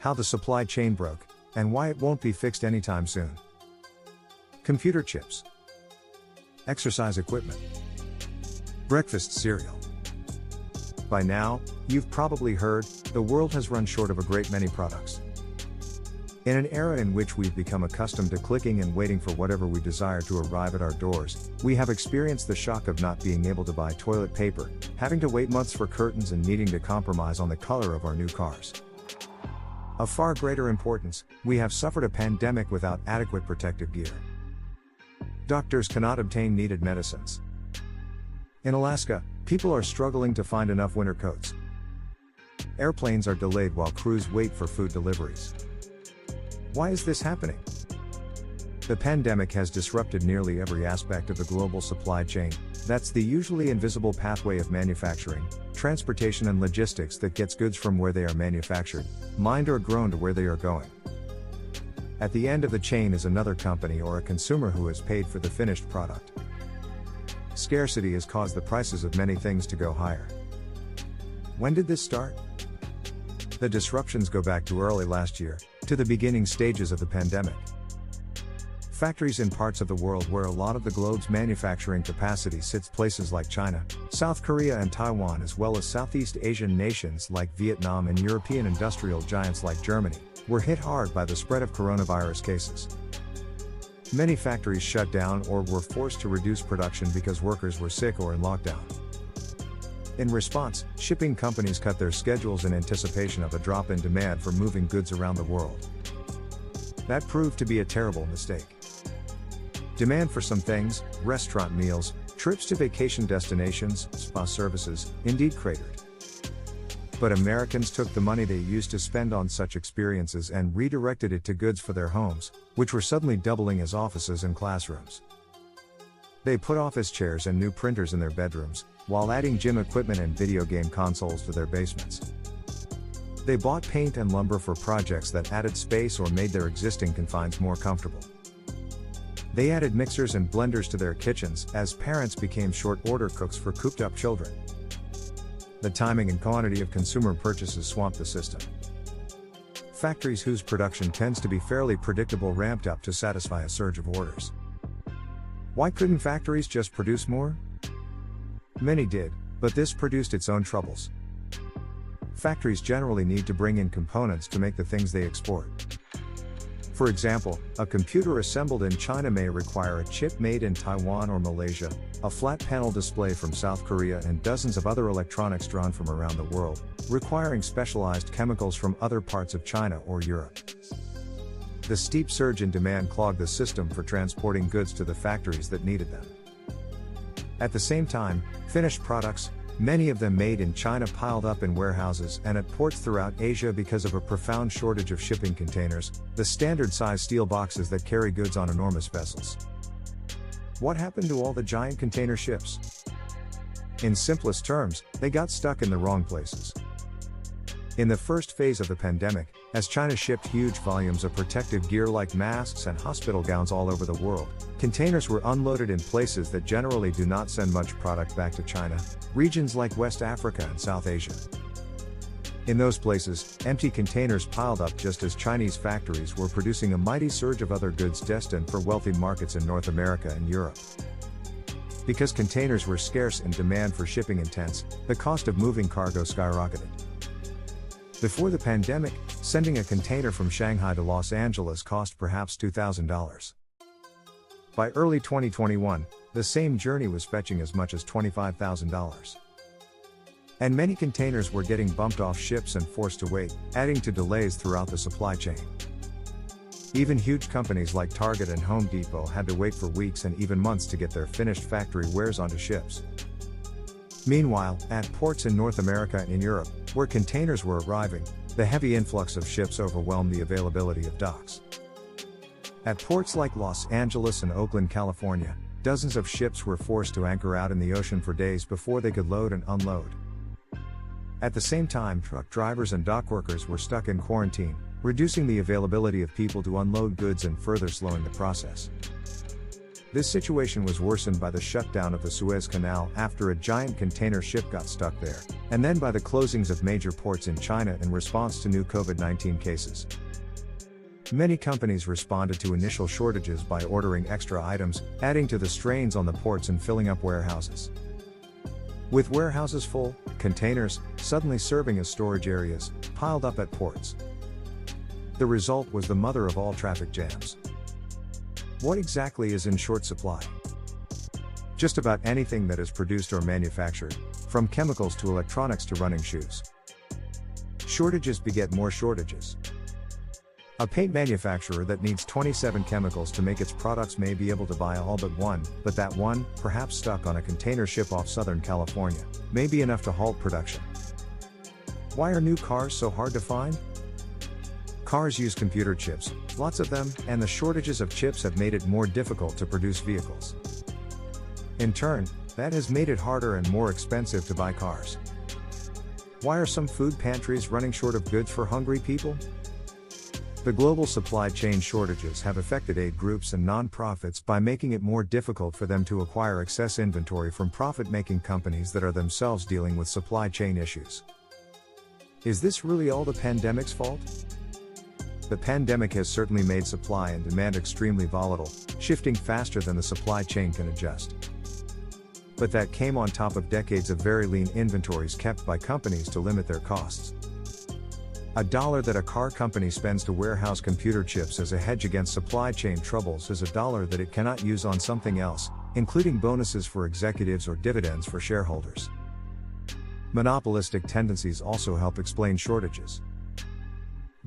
how the supply chain broke, and why it won't be fixed anytime soon. Computer chips, exercise equipment, breakfast cereal. By now, you've probably heard, the world has run short of a great many products. In an era in which we've become accustomed to clicking and waiting for whatever we desire to arrive at our doors, we have experienced the shock of not being able to buy toilet paper, having to wait months for curtains, and needing to compromise on the color of our new cars. Of far greater importance, we have suffered a pandemic without adequate protective gear. Doctors cannot obtain needed medicines. In Alaska, people are struggling to find enough winter coats. Airplanes are delayed while crews wait for food deliveries. Why is this happening? The pandemic has disrupted nearly every aspect of the global supply chain. That's the usually invisible pathway of manufacturing, transportation and logistics that gets goods from where they are manufactured, mined or grown to where they are going. At the end of the chain is another company or a consumer who has paid for the finished product. Scarcity has caused the prices of many things to go higher. When did this start? The disruptions go back to early last year, to the beginning stages of the pandemic. Factories in parts of the world where a lot of the globe's manufacturing capacity sits, places like China, South Korea and Taiwan, as well as Southeast Asian nations like Vietnam and European industrial giants like Germany, were hit hard by the spread of coronavirus cases. Many factories shut down or were forced to reduce production because workers were sick or in lockdown. In response, shipping companies cut their schedules in anticipation of a drop in demand for moving goods around the world. That proved to be a terrible mistake. Demand for some things, restaurant meals, trips to vacation destinations, spa services, indeed cratered. But Americans took the money they used to spend on such experiences and redirected it to goods for their homes, which were suddenly doubling as offices and classrooms. They put office chairs and new printers in their bedrooms, while adding gym equipment and video game consoles to their basements. They bought paint and lumber for projects that added space or made their existing confines more comfortable. They added mixers and blenders to their kitchens as parents became short-order cooks for cooped-up children. The timing and quantity of consumer purchases swamped the system. Factories whose production tends to be fairly predictable ramped up to satisfy a surge of orders. Why couldn't factories just produce more? Many did, but this produced its own troubles. Factories generally need to bring in components to make the things they export. For example, a computer assembled in China may require a chip made in Taiwan or Malaysia, a flat panel display from South Korea, and dozens of other electronics drawn from around the world, requiring specialized chemicals from other parts of China or Europe. The steep surge in demand clogged the system for transporting goods to the factories that needed them. At the same time, finished products, many of them made in China, piled up in warehouses and at ports throughout Asia because of a profound shortage of shipping containers, the standard-size steel boxes that carry goods on enormous vessels. What happened to all the giant container ships? In simplest terms, they got stuck in the wrong places. In the first phase of the pandemic, as China shipped huge volumes of protective gear like masks and hospital gowns all over the world, containers were unloaded in places that generally do not send much product back to China, regions like West Africa and South Asia. In those places, empty containers piled up just as Chinese factories were producing a mighty surge of other goods destined for wealthy markets in North America and Europe. Because containers were scarce and demand for shipping intense, the cost of moving cargo skyrocketed. Before the pandemic, sending a container from Shanghai to Los Angeles cost perhaps $2,000. By early 2021, the same journey was fetching as much as $25,000. And many containers were getting bumped off ships and forced to wait, adding to delays throughout the supply chain. Even huge companies like Target and Home Depot had to wait for weeks and even months to get their finished factory wares onto ships. Meanwhile, at ports in North America and in Europe, where containers were arriving, the heavy influx of ships overwhelmed the availability of docks. At ports like Los Angeles and Oakland, California, dozens of ships were forced to anchor out in the ocean for days before they could load and unload. At the same time, truck drivers and dock workers were stuck in quarantine, reducing the availability of people to unload goods and further slowing the process. This situation was worsened by the shutdown of the Suez Canal after a giant container ship got stuck there, and then by the closings of major ports in China in response to new COVID-19 cases. Many companies responded to initial shortages by ordering extra items, adding to the strains on the ports and filling up warehouses. With warehouses full, containers, suddenly serving as storage areas, piled up at ports. The result was the mother of all traffic jams. What exactly is in short supply? Just about anything that is produced or manufactured, from chemicals to electronics to running shoes. Shortages beget more shortages. A paint manufacturer that needs 27 chemicals to make its products may be able to buy all but one, but that one, perhaps stuck on a container ship off Southern California, may be enough to halt production. Why are new cars so hard to find? Cars use computer chips, lots of them, and the shortages of chips have made it more difficult to produce vehicles. In turn, that has made it harder and more expensive to buy cars. Why are some food pantries running short of goods for hungry people? The global supply chain shortages have affected aid groups and non-profits by making it more difficult for them to acquire excess inventory from profit-making companies that are themselves dealing with supply chain issues. Is this really all the pandemic's fault? The pandemic has certainly made supply and demand extremely volatile, shifting faster than the supply chain can adjust. But that came on top of decades of very lean inventories kept by companies to limit their costs. $1 that a car company spends to warehouse computer chips as a hedge against supply chain troubles is $1 that it cannot use on something else, including bonuses for executives or dividends for shareholders. Monopolistic tendencies also help explain shortages.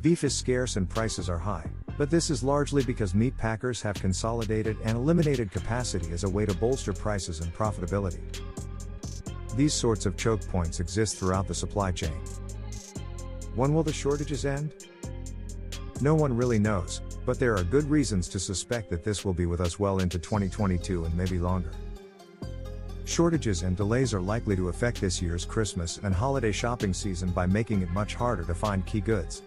Beef is scarce and prices are high, but this is largely because meat packers have consolidated and eliminated capacity as a way to bolster prices and profitability. These sorts of choke points exist throughout the supply chain. When will the shortages end? No one really knows, but there are good reasons to suspect that this will be with us well into 2022 and maybe longer. Shortages and delays are likely to affect this year's Christmas and holiday shopping season by making it much harder to find key goods.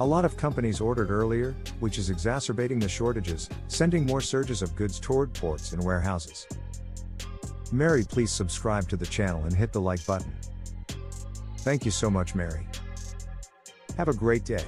A lot of companies ordered earlier, which is exacerbating the shortages, sending more surges of goods toward ports and warehouses. Mary, please subscribe to the channel and hit the like button. Thank you so much, Mary. Have a great day.